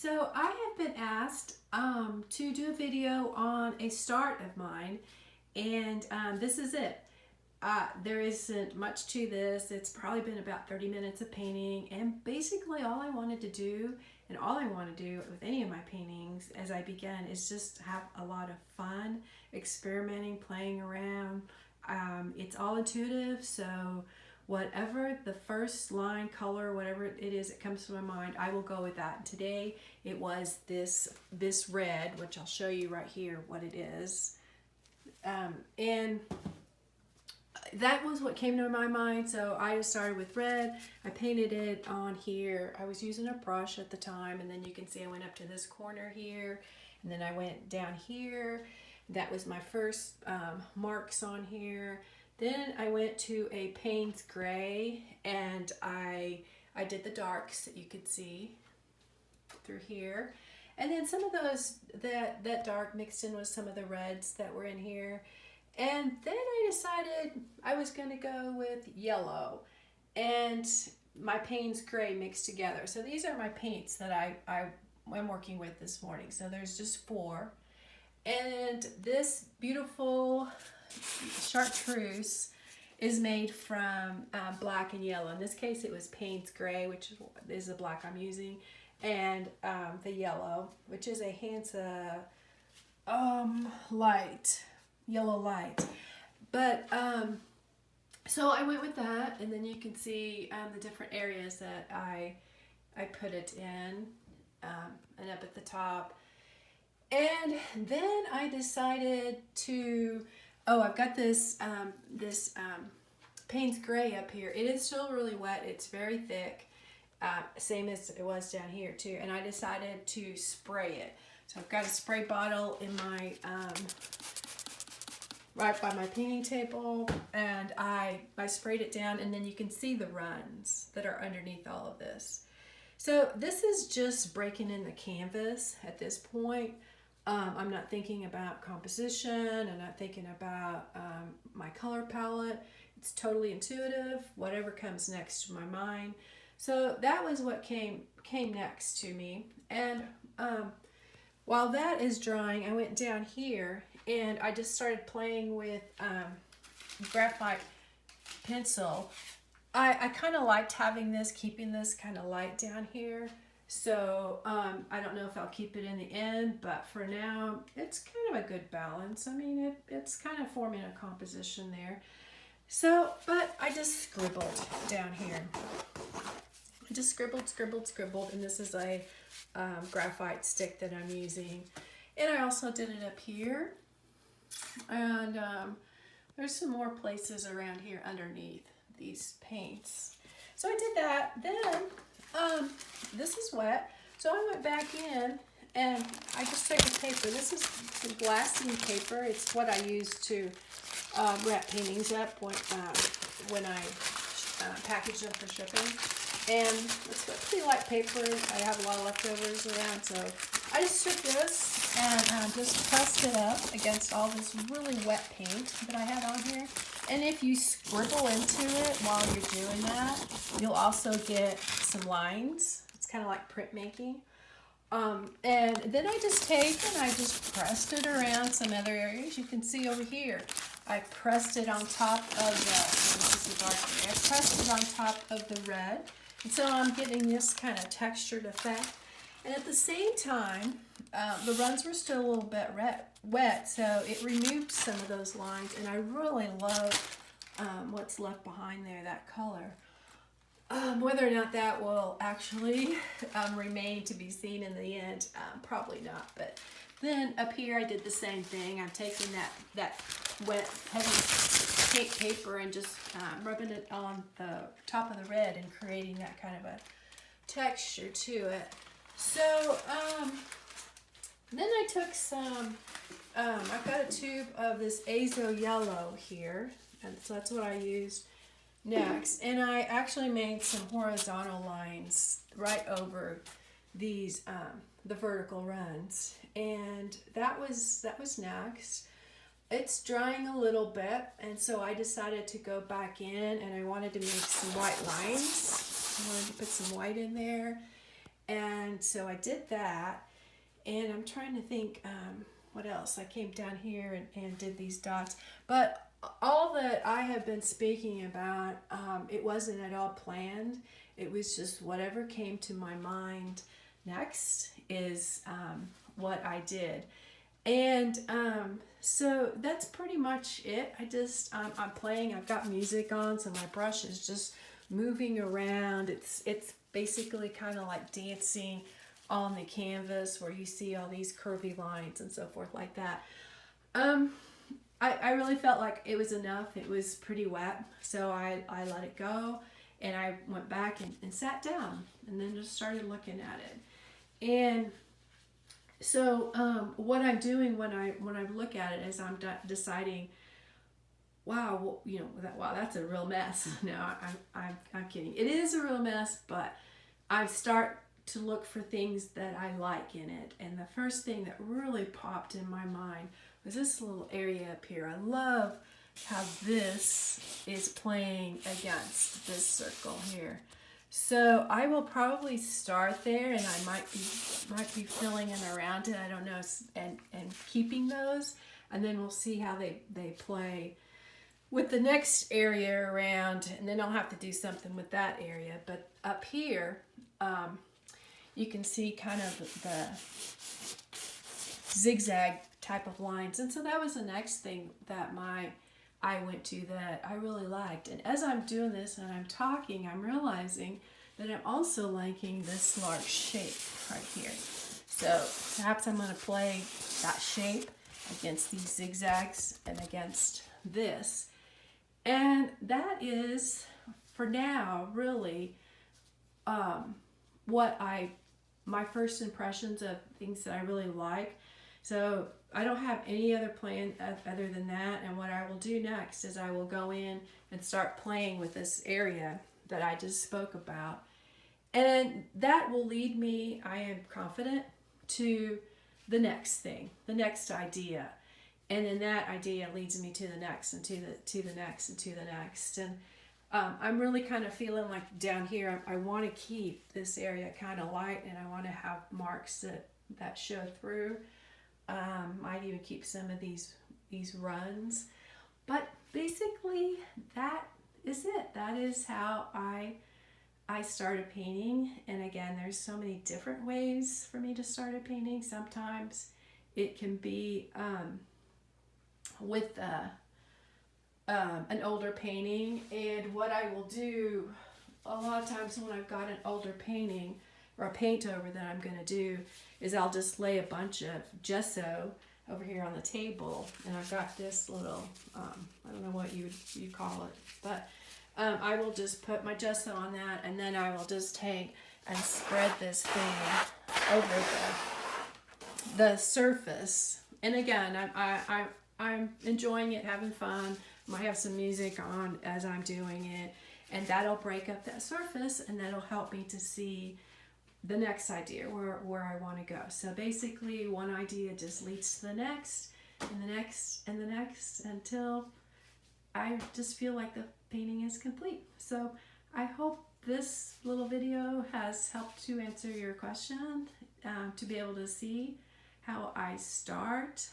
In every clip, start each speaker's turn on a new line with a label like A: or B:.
A: So I have been asked to do a video on a start of mine, and this is it. There isn't much to this. It's probably been about 30 minutes of painting, and basically all I wanted to do, and all I want to do with any of my paintings as I begin, is just have a lot of fun, experimenting, playing around. It's all intuitive, so whatever the first line, color, whatever it is that comes to my mind, I will go with that. And today it was this red, which I'll show you right here what it is. And that was what came to my mind, so I just started with red. I painted it on here. I was using a brush at the time, and then you can see I went up to this corner here, and then I went down here. That was my first marks on here. Then I went to a Payne's Gray, and I did the darks that you could see through here. And then some of those, that dark mixed in with some of the reds that were in here. And then I decided I was going to go with yellow and my Payne's Gray mixed together. So these are my paints that I'm working with this morning. So there's just 4. And this beautiful chartreuse is made from black and yellow. In this case it was Payne's Gray, which is the black I'm using, and the yellow, which is a Hansa light, yellow light. But so I went with that, and then you can see the different areas that I put it in, and up at the top. And then I decided to, I've got this Payne's Gray up here. It is still really wet. It's very thick, same as it was down here too. And I decided to spray it. So I've got a spray bottle in my right by my painting table, and I sprayed it down, and then you can see the runs that are underneath all of this. So this is just breaking in the canvas at this point. I'm not thinking about composition. I'm not thinking about my color palette. It's totally intuitive, whatever comes next to my mind. So that was what came next to me. And while that is drying, I went down here and I just started playing with graphite pencil. I kind of liked having this, keeping this kind of light down here. So I don't know if I'll keep it in the end, but for now it's kind of a good balance. I mean, it's kind of forming a composition there. So, but I just scribbled down here. I just scribbled, and this is a graphite stick that I'm using. And I also did it up here. And there's some more places around here underneath these paints. So I did that. Then this is wet, so I went back in and I just took a paper. This is some glassine paper. It's what I use to wrap paintings up when I package them for shipping. And it's a pretty light paper. I have a lot of leftovers around, so I just took this and just pressed it up against all this really wet paint that I had on here. And if you scribble into it while you're doing that, you'll also get some lines. It's kind of like printmaking. And then I just pressed it around some other areas. You can see over here, I pressed it on top of this is the dark area. I pressed it on top of the red. And so I'm getting this kind of textured effect. And at the same time, the runs were still a little bit wet, so it removed some of those lines, and I really love what's left behind there, that color. Whether or not that will actually remain to be seen in the end, probably not. But then up here I did the same thing. I'm taking that wet, heavy paint paper and just rubbing it on the top of the red and creating that kind of a texture to it. So then I took some, I've got a tube of this azo yellow here, and so that's what I used next. And I actually made some horizontal lines right over these, the vertical runs. And that was next. It's drying a little bit, and so I decided to go back in, and I wanted to make some white lines. I wanted to put some white in there. And so I did that, and I'm trying to think what else. I came down here and did these dots. But all that I have been speaking about, it wasn't at all planned. It was just whatever came to my mind next is what I did. And so that's pretty much it. I'm playing, I've got music on, so my brush is just moving around. It's basically kind of like dancing on the canvas where you see all these curvy lines and so forth like that. I really felt like it was enough. It was pretty wet, so I let it go, and I went back and sat down and then just started looking at it. And so what I'm doing when I look at it is I'm deciding, wow, well, you know, wow, that's a real mess. No, I'm kidding. It is a real mess, but I start to look for things that I like in it. And the first thing that really popped in my mind was this little area up here. I love how this is playing against this circle here. So I will probably start there, and I might be filling in around it. I don't know, and keeping those, and then we'll see how they play with the next area around, and then I'll have to do something with that area. But up here, you can see kind of the zigzag type of lines, and so that was the next thing that I went to that I really liked. And as I'm doing this and I'm talking, I'm realizing that I'm also liking this large shape right here. So perhaps I'm going to play that shape against these zigzags and against this. And that is, for now, really my first impressions of things that I really like. So I don't have any other plan other than that. And what I will do next is I will go in and start playing with this area that I just spoke about. And that will lead me, I am confident, to the next thing, the next idea. And then that idea leads me to the next, and to the next, and to the next. And I'm really kind of feeling like down here, I want to keep this area kind of light, and I want to have marks that show through. Might even keep some of these runs. But basically, that is it. That is how I started painting. And again, there's so many different ways for me to start a painting. Sometimes it can be with an older painting, and what I will do a lot of times when I've got an older painting or a paint over that I'm going to do is I'll just lay a bunch of gesso over here on the table, and I've got this little I don't know what you call it, but I will just put my gesso on that, and then I will just take and spread this thing over the surface. And again, I'm enjoying it, having fun. I might have some music on as I'm doing it, and that'll break up that surface, and that'll help me to see the next idea, where I want to go. So basically, one idea just leads to the next, and the next, and the next, until I just feel like the painting is complete. So I hope this little video has helped to answer your question, to be able to see how I start.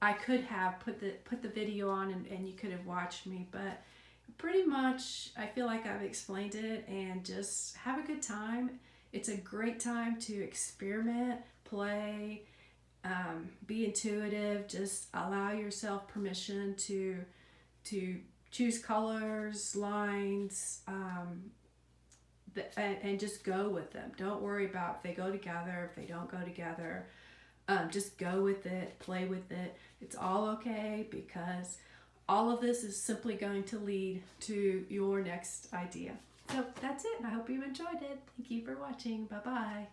A: I could have put the video on, and you could have watched me, but pretty much I feel like I've explained it, and just have a good time. It's a great time to experiment, play, be intuitive. Just allow yourself permission to choose colors, lines, and just go with them. Don't worry about if they go together, if they don't go together. Just go with it, play with it. It's all okay, because all of this is simply going to lead to your next idea. So that's it. I hope you enjoyed it. Thank you for watching. Bye-bye.